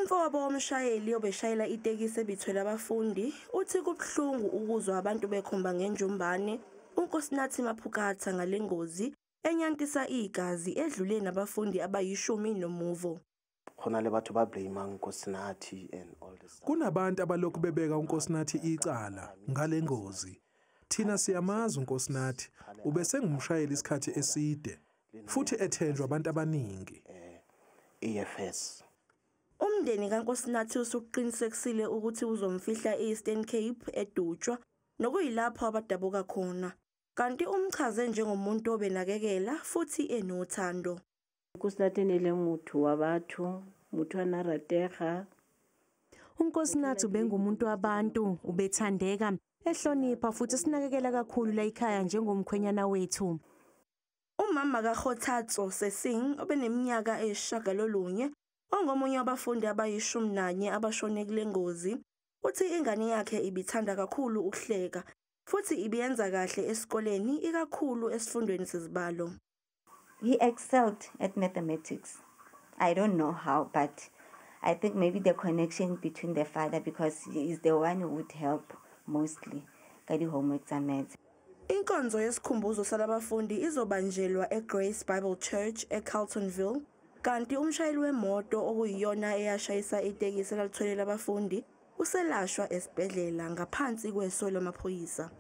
Umfowabo womshayeli obeshayela itekisi ebithwele abafundi uthi kubuhlungu ukuzwa abantu bekhomba ngenjumbane uNkosinathi Maphukatha ngale ngozi enyantisa igazi edlule nabafundi abayishumi nomuvo. Khona le batho ba blame uNkosinathi and all this. Kunabantu abalokhu bebeka uNkosinathi icala ngale ngozi. Thina siyamazi uNkosinathi ubesengumshayeli isikhathi eside futhi ethenjwa abantu abaningi. EFS. Umndeni kaNkosinathi usuqinisekisile ukuthi uzomfihla eEastern Cape edutshwa nokuyilapho abadabuka khona. Kanti umchaze njengomuntu obenakekela futhi enothando. Nkosinathi nele muthu wabathu, muthu anaratega. uNkosinathi ubengumuntu wabantu, ubethandeka, ehlonipha futhi sinakekela kakhulu la ekhaya njengomkhwenyana wethu. Umama kaKhothatso Sesing obeneminyaka eyishagalolunye ongomunye wabafundi abayishumi abashone kule ngozi uthi ingane yakhe ibithanda kakhulu ukuhleka futhi ibiyenza kahle esikoleni ikakhulu esifundweni sezibalo. He excelled at mathematics. I don't know how, but I think maybe the connection between the father, because he is the one who would help mostly ka di homework tsa maths. Inkonzo yesikhumbuzo salabafundi izobanjelwa eGrace Bible Church eCarltonville, kanti umshayeli wemoto okuyiyona eyashayisa itekisi elithwele abafundi uselashwa esibhedlela ngaphansi kweso lamaphoyisa.